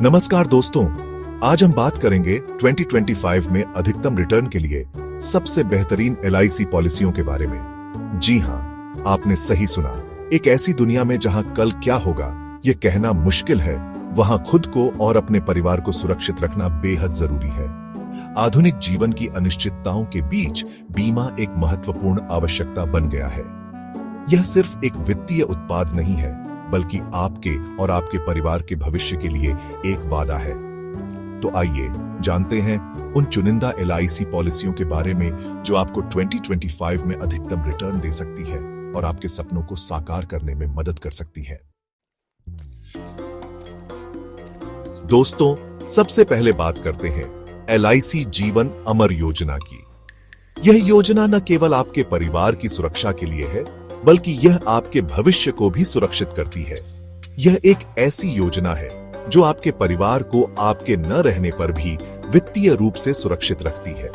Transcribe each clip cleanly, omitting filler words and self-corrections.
नमस्कार दोस्तों, आज हम बात करेंगे 2025 में अधिकतम रिटर्न के लिए सबसे बेहतरीन एलआईसी पॉलिसियों के बारे में। जी हां, आपने सही सुना। एक ऐसी दुनिया में जहां कल क्या होगा ये कहना मुश्किल है, वहां खुद को और अपने परिवार को सुरक्षित रखना बेहद जरूरी है। आधुनिक जीवन की अनिश्चितताओं के बीच बीमा एक महत्वपूर्ण आवश्यकता बन गया है। यह सिर्फ एक वित्तीय उत्पाद नहीं है, बल्कि आपके और आपके परिवार के भविष्य के लिए एक वादा है। तो आइए जानते हैं उन चुनिंदा एलआईसी पॉलिसियों के बारे में जो आपको 2025 में अधिकतम रिटर्न दे सकती है और आपके सपनों को साकार करने में मदद कर सकती है। दोस्तों, सबसे पहले बात करते हैं एलआईसी जीवन अमर योजना की। यह योजना न केवल आपके परिवार की सुरक्षा के लिए है, बल्कि यह आपके भविष्य को भी सुरक्षित करती है। यह एक ऐसी योजना है जो आपके परिवार को आपके न रहने पर भी वित्तीय रूप से सुरक्षित रखती है।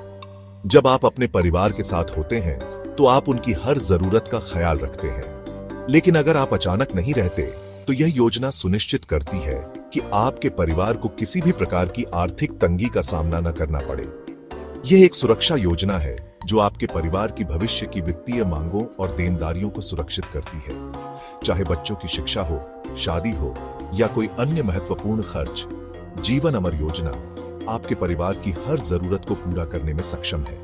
जब आप अपने परिवार के साथ होते हैं तो आप उनकी हर जरूरत का ख्याल रखते हैं, लेकिन अगर आप अचानक नहीं रहते तो यह योजना सुनिश्चित करती है कि आपके परिवार को किसी भी प्रकार की आर्थिक तंगी का सामना न करना पड़े। यह एक सुरक्षा योजना है जो आपके परिवार की भविष्य की वित्तीय मांगों और देनदारियों को सुरक्षित करती है। चाहे बच्चों की शिक्षा हो, शादी हो या कोई अन्य महत्वपूर्ण खर्च, जीवन अमर योजना आपके परिवार की हर जरूरत को पूरा करने में सक्षम है।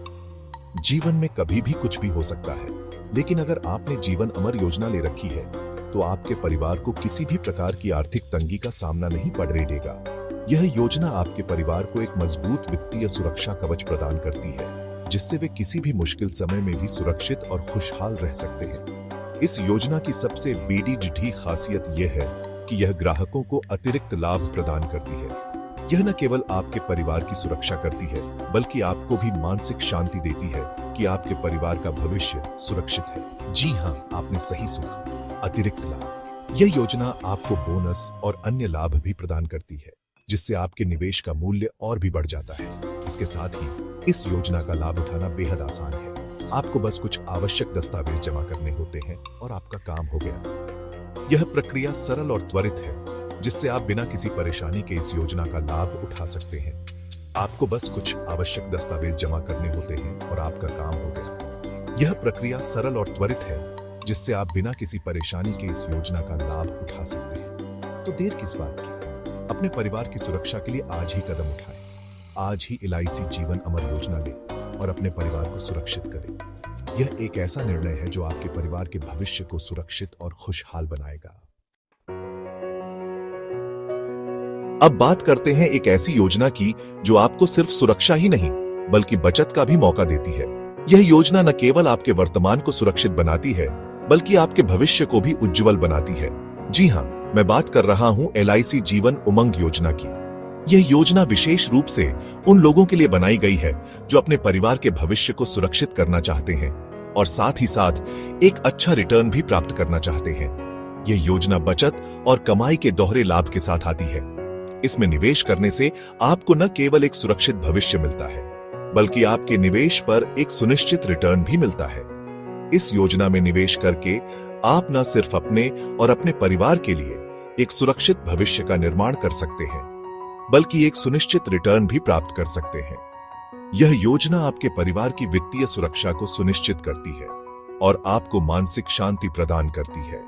जीवन में कभी भी कुछ भी हो सकता है, लेकिन अगर आपने जीवन अमर योजना ले रखी है तो आपके परिवार को किसी भी प्रकार की आर्थिक तंगी का सामना नहीं पड़ने देगा। यह योजना आपके परिवार को एक मजबूत वित्तीय सुरक्षा कवच प्रदान करती है, जिससे वे किसी भी मुश्किल समय में भी सुरक्षित और खुशहाल रह सकते हैं। इस योजना की सबसे बड़ी खासियत यह है कि यह ग्राहकों को अतिरिक्त लाभ प्रदान करती है। यह न केवल आपके परिवार की सुरक्षा करती है, बल्कि आपको भी मानसिक शांति देती है कि आपके परिवार का भविष्य सुरक्षित है। जी हां, आपने सही सुना, अतिरिक्त लाभ। यह योजना आपको बोनस और अन्य लाभ भी प्रदान करती है, जिससे आपके निवेश का मूल्य और भी बढ़ जाता है। इसके साथ ही इस योजना का लाभ उठाना बेहद आसान है। आपको बस कुछ आवश्यक दस्तावेज जमा करने होते हैं और आपका काम हो गया। यह प्रक्रिया सरल और त्वरित है, जिससे आप बिना किसी परेशानी के इस योजना का लाभ उठा सकते हैं। आपको बस कुछ आवश्यक दस्तावेज जमा करने होते हैं और आपका काम हो गया। यह प्रक्रिया सरल और त्वरित है, जिससे आप बिना किसी परेशानी के इस योजना का लाभ उठा सकते हैं। तो देर किस बात की? अपने परिवार की सुरक्षा के लिए आज ही कदम उठाएं। आज ही एलआईसी जीवन अमर योजना लें और अपने परिवार को सुरक्षित करें। यह एक ऐसा निर्णय है जो आपके परिवार के भविष्य को सुरक्षित और खुशहाल बनाएगा। अब बात करते हैं एक ऐसी योजना की जो आपको सिर्फ सुरक्षा ही नहीं, बल्कि बचत का भी मौका देती है। यह योजना न केवल आपके वर्तमान को सुरक्षित बनाती है, बल्कि आपके भविष्य को भी उज्जवल बनाती है। जी हां, मैं बात कर रहा हूं एलआईसी जीवन उमंग योजना की। यह योजना विशेष रूप से उन लोगों के लिए बनाई गई है जो अपने परिवार के भविष्य को सुरक्षित करना चाहते हैं और साथ ही साथ एक अच्छा रिटर्न भी प्राप्त करना चाहते हैं। यह योजना बचत और कमाई के दोहरे लाभ के साथ आती है। इसमें निवेश करने से आपको न केवल एक सुरक्षित भविष्य मिलता है, बल्कि आपके निवेश पर एक सुनिश्चित रिटर्न भी मिलता है। इस योजना में निवेश करके आप न सिर्फ अपने और अपने परिवार के लिए एक सुरक्षित भविष्य का निर्माण कर सकते हैं, बल्कि एक सुनिश्चित रिटर्न भी प्राप्त कर सकते हैं। यह योजना आपके परिवार की वित्तीय सुरक्षा को सुनिश्चित करती है और आपको मानसिक शांति प्रदान करती है।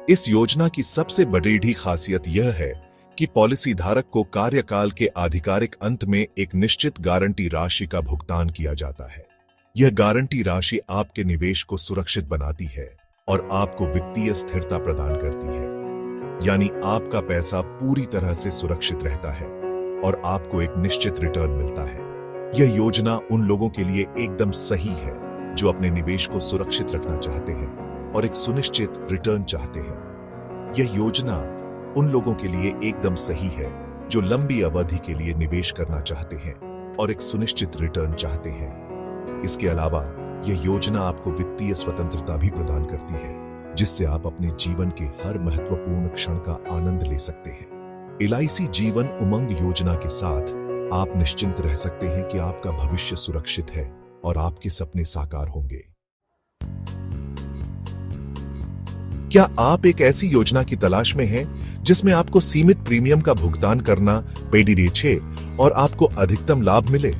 इस योजना की सबसे बड़ी खासियत यह है कि पॉलिसी धारक को कार्यकाल के आधिकारिक अंत में एक निश्चित गारंटी राशि का भुगतान किया जाता है। यह गारंटी राशि आपके निवेश को सुरक्षित बनाती है और आपको वित्तीय स्थिरता प्रदान करती है। यानी आपका पैसा पूरी तरह से सुरक्षित रहता है और आपको एक निश्चित रिटर्न मिलता है। यह योजना उन लोगों के लिए एकदम सही है जो अपने निवेश को सुरक्षित रखना चाहते हैं और एक सुनिश्चित रिटर्न चाहते हैं। यह योजना उन लोगों के लिए एकदम सही है जो लंबी अवधि के लिए निवेश करना चाहते हैं और एक सुनिश्चित रिटर्न चाहते हैं। इसके अलावा यह योजना आपको वित्तीय स्वतंत्रता भी प्रदान करती है, जिससे आप अपने जीवन के हर महत्वपूर्ण क्षण का आनंद ले सकते हैं। एलआईसी जीवन उमंग योजना के साथ आप निश्चिंत रह सकते हैं कि आपका भविष्य सुरक्षित है और आपके सपने साकार होंगे। क्या आप एक ऐसी योजना की तलाश में हैं जिसमें आपको सीमित प्रीमियम का भुगतान करना पेडी छे और आपको अधिकतम लाभ मिले?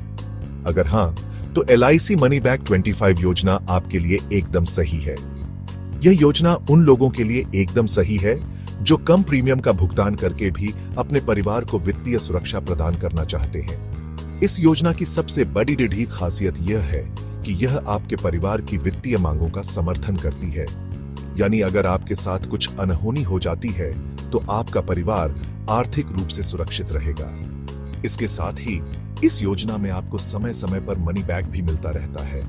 अगर हां, तो LIC मनी बैक 25 योजना आपके लिए एकदम सही है। यह योजना उन लोगों के लिए एकदम सही है जो कम प्रीमियम का भुगतान करके भी अपने परिवार को वित्तीय सुरक्षा प्रदान करना चाहते हैं। इस योजना की सबसे बड़ी खासियत यह है कि यह आपके परिवार की वित्तीय मांगों का समर्थन करती है। यानी अगर आपके साथ कुछ अनहोनी हो जाती है तो आपका परिवार आर्थिक रूप से सुरक्षित रहेगा। इसके साथ ही इस योजना में आपको समय समय पर मनी बैक भी मिलता रहता है,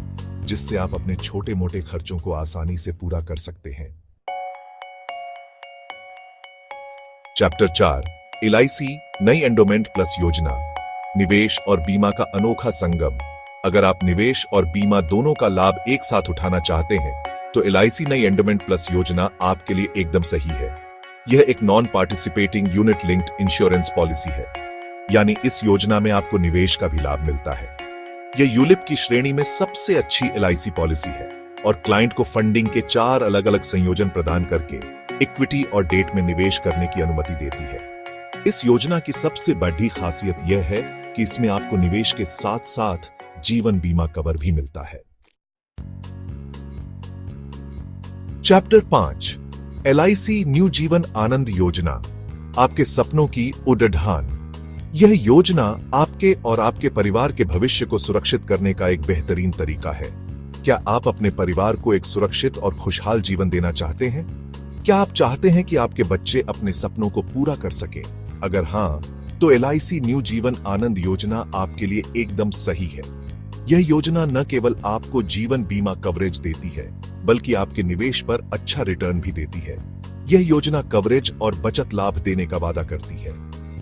जिससे आप अपने छोटे मोटे खर्चों को आसानी से पूरा कर सकते हैं। चैप्टर 4 LIC नई एंडोमेंट प्लस योजना, निवेश और बीमा का अनोखा संगम। अगर आप निवेश और बीमा दोनों का लाभ एक साथ उठाना चाहते हैं तो LIC नई एंडोमेंट प्लस योजना आपके लिए एकदम सही है। यह एक non participating unit linked insurance policy है, यानी इस योजना में आपको निवेश का भी लाभ मिलता है। यह यूलिप की श्रेणी में सबसे अच्छी LIC पॉलिसी है और क्लाइंट को फंडिंग के 4 अलग अलग संयोजन प्रदान करके इक्विटी और डेट में निवेश करने की अनुमति देती है। इस योजना की सबसे बड़ी खासियत यह है कि इसमें आपको निवेश के साथ साथ जीवन बीमा कवर भी मिलता है। Chapter 5 LIC new Jeevan Anand योजना, आपके सपनों की उड़ान। यह योजना आपके और आपके परिवार के भविष्य को सुरक्षित करने का एक बेहतरीन तरीका है। क्या आप अपने परिवार को एक सुरक्षित और खुशहाल जीवन देना चाहते हैं? क्या आप चाहते हैं कि आपके बच्चे अपने सपनों को पूरा कर सकें? अगर हां, तो LIC न्यू जीवन आनंद योजना आपके लिए एकदम सही है। यह योजना न केवल आपको जीवन बीमा कवरेज देती है, बल्कि आपके निवेश पर अच्छा रिटर्न भी देती है। यह योजना कवरेज और बचत लाभ देने का वादा करती है।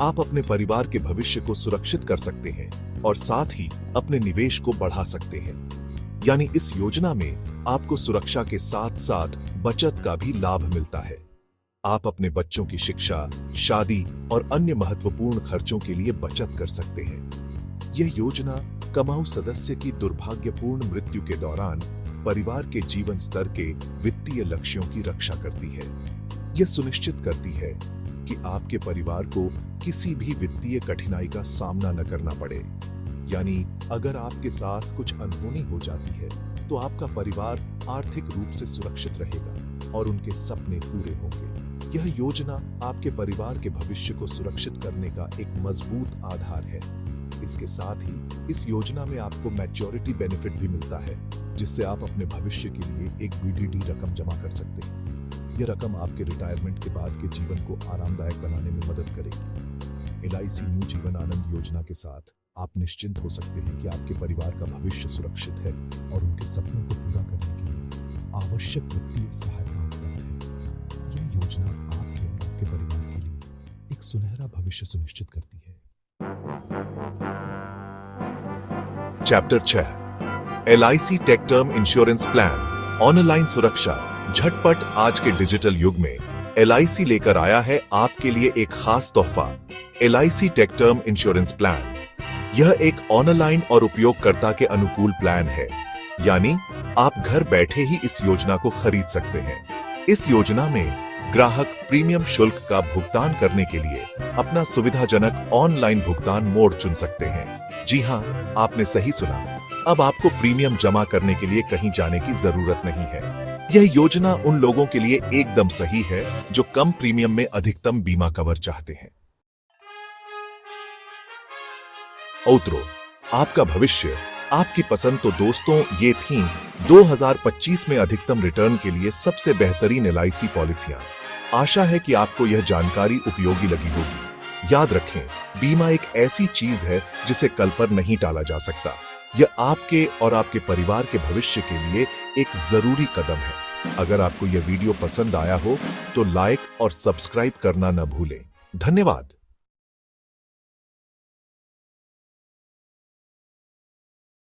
आप अपने परिवार के भविष्य को सुरक्षित कर सकते हैं और साथ ही अपने निवेश को बढ़ा सकते हैं। यानी इस योजना में आपको सुरक्षा के साथ साथ बचत का भी लाभ मिलता है। आप अपने बच्चों की शिक्षा, शादी और अन्य महत्वपूर्ण खर्चों के लिए बचत कर सकते हैं। यह योजना कमाऊ सदस्य की दुर्भाग्यपूर्ण मृत्यु के दौरान परिवार के जीवन स्तर के वित्तीय लक्ष्यों की रक्षा करती है। यह सुनिश्चित करती है कि आपके परिवार को किसी भी वित्तीय कठिनाई का सामना न करना पड़े। यानी अगर आपके साथ कुछ अनहोनी हो जाती है तो आपका परिवार आर्थिक रूप से सुरक्षित रहेगा और उनके सपने पूरे होंगे। यह योजना आपके परिवार के भविष्य को सुरक्षित करने का एक मजबूत आधार है। इसके साथ ही इस योजना में आपको मैच्योरिटी बेनिफिट भी मिलता है, जिससे आप अपने भविष्य के लिए एक VDD रकम जमा कर सकते हैं। यह रकम आपके रिटायरमेंट के बाद के जीवन को आरामदायक बनाने में मदद करेगी। LIC न्यू जीवन आनंद योजना के साथ आप निश्चिंत हो सकते हैं कि आपके परिवार का भविष्य सुरक्षित है और उनके सपनों को पूरा करने के लिए आवश्यक वित्तीय सहायता उपलब्ध है। यह योजना आपके और आपके परिवार के लिए एक सुनहरा भविष्य सुनिश्चित करती है। Chapter 6 LIC tech term insurance plan, online सुरक्षा। झटपट आज के डिजिटल युग में LIC लेकर आया है आपके लिए एक खास तोहफा, LIC tech term insurance plan. यह एक ऑनलाइन और उपयोगकर्ता के अनुकूल प्लान है, यानी आप घर बैठे ही इस योजना को खरीद सकते हैं। इस योजना में ग्राहक प्रीमियम शुल्क का भुगतान करने के लिए अपना सुविधाजनक ऑनलाइन भुगतान मोड चुन सकते हैं। जी हां, आपने सही सुना। अब आपको प्रीमियम जमा करने के लिए कहीं जाने की जरूरत नहीं है। यह योजना उन लोगों के लिए एकदम सही है जो कम प्रीमियम में अधिकतम बीमा कवर चाहते हैं। औत्रो, आपका भविष्य, आपकी पसंद। तो दोस्तों, ये थी 2025 में अधिकतम रिटर्न के लिए सबसे बेहतरीन LIC पॉलिसियां। आशा है कि आपको यह जानकारी उपयोगी लगी होगी। याद रखें, बीमा एक ऐसी चीज है जिसे कल पर नहीं टाला जा सकता। यह आपके और आपके परिवार के भविष्य के लिए एक जरूरी कदम है। अगर आपको यह वीडियो पसंद आया हो तो लाइक और सब्सक्राइब करना न भूलें। धन्यवाद।